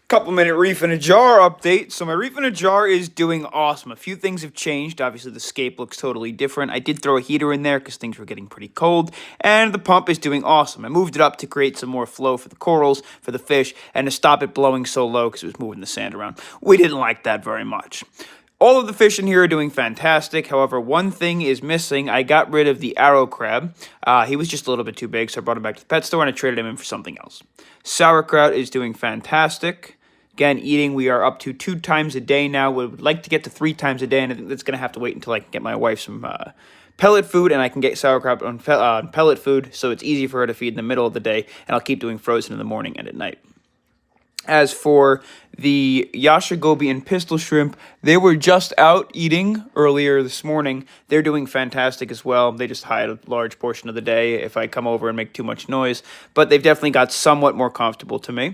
Couple minute Reef in a Jar update. So my Reef in a Jar is doing awesome. A few things have changed. Obviously the scape looks totally different. I did throw a heater in there because things were getting pretty cold. And the pump is doing awesome. I moved it up to create some more flow for the corals, for the fish, and to stop it blowing so low because it was moving the sand around. We didn't like that very much. All of the fish in here are doing fantastic. However, one thing is missing. I got rid of the arrow crab. He was just a little bit too big, so I brought him back to the pet store and I traded him in for something else. Sauerkraut is doing fantastic. Again, eating, we are up to 2 times a day now. We would like to get to 3 times a day, and I think that's going to have to wait until I can get my wife some pellet food, and I can get sauerkraut on pellet food, so it's easy for her to feed in the middle of the day, and I'll keep doing frozen in the morning and at night. As for the Yashagobi and pistol shrimp, they were just out eating earlier this morning. They're doing fantastic as well. They just hide a large portion of the day if I come over and make too much noise, but they've definitely got somewhat more comfortable to me.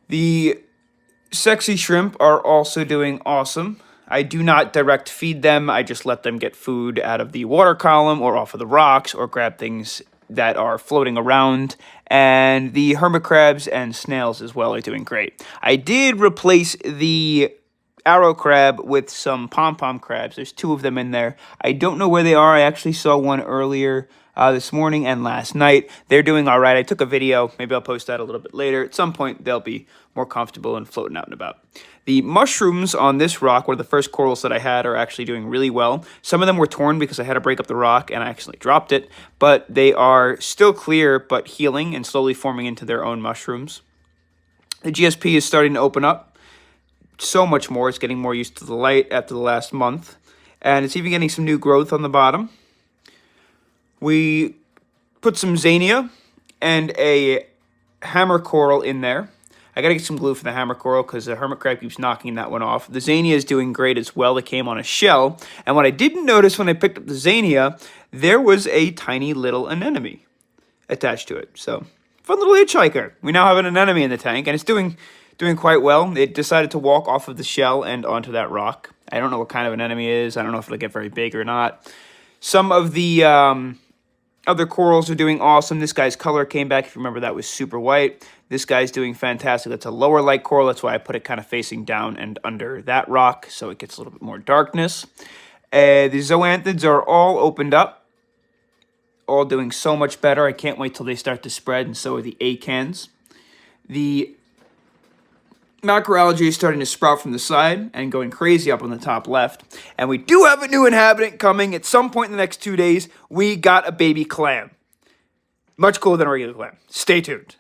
The sexy shrimp are also doing awesome. I do not direct feed them. I just let them get food out of the water column or off of the rocks or grab things that are floating around. And the hermit crabs and snails as well are doing great. I did replace the arrow crab with some pom-pom crabs. There's 2 of them in there. I don't know where they are. I actually saw one earlier this morning and last night. They're doing all right. I took a video. Maybe I'll post that a little bit later. At some point, they'll be more comfortable and floating out and about. The mushrooms on this rock, one of the first corals that I had, are actually doing really well. Some of them were torn because I had to break up the rock and I accidentally dropped it, but they are still clear but healing and slowly forming into their own mushrooms. The GSP is starting to open up so much more. It's getting more used to the light after the last month, and it's even getting some new growth on the bottom. We put some Zania and a hammer coral in there. I gotta get some glue for the hammer coral because the hermit crab keeps knocking that one off. The Zania is doing great as well. It came on a shell. And what I didn't notice when I picked up the Zania, there was a tiny little anemone attached to it. So, fun little hitchhiker. We now have an anemone in the tank, and it's doing quite well. It decided to walk off of the shell and onto that rock. I don't know what kind of anemone it is. I don't know if it'll get very big or not. Some of the other corals are doing awesome. This guy's color came back. If you remember, that was super white. This guy's doing fantastic. That's a lower light coral. That's why I put it kind of facing down and under that rock, so it gets a little bit more darkness. The zoanthids are all opened up, all doing so much better. I can't wait till they start to spread, and so are the acans. The macroalgae is starting to sprout from the side and going crazy up on the top left. And we do have a new inhabitant coming at some point in the next 2 days. We got a baby clam. Much cooler than a regular clam. Stay tuned.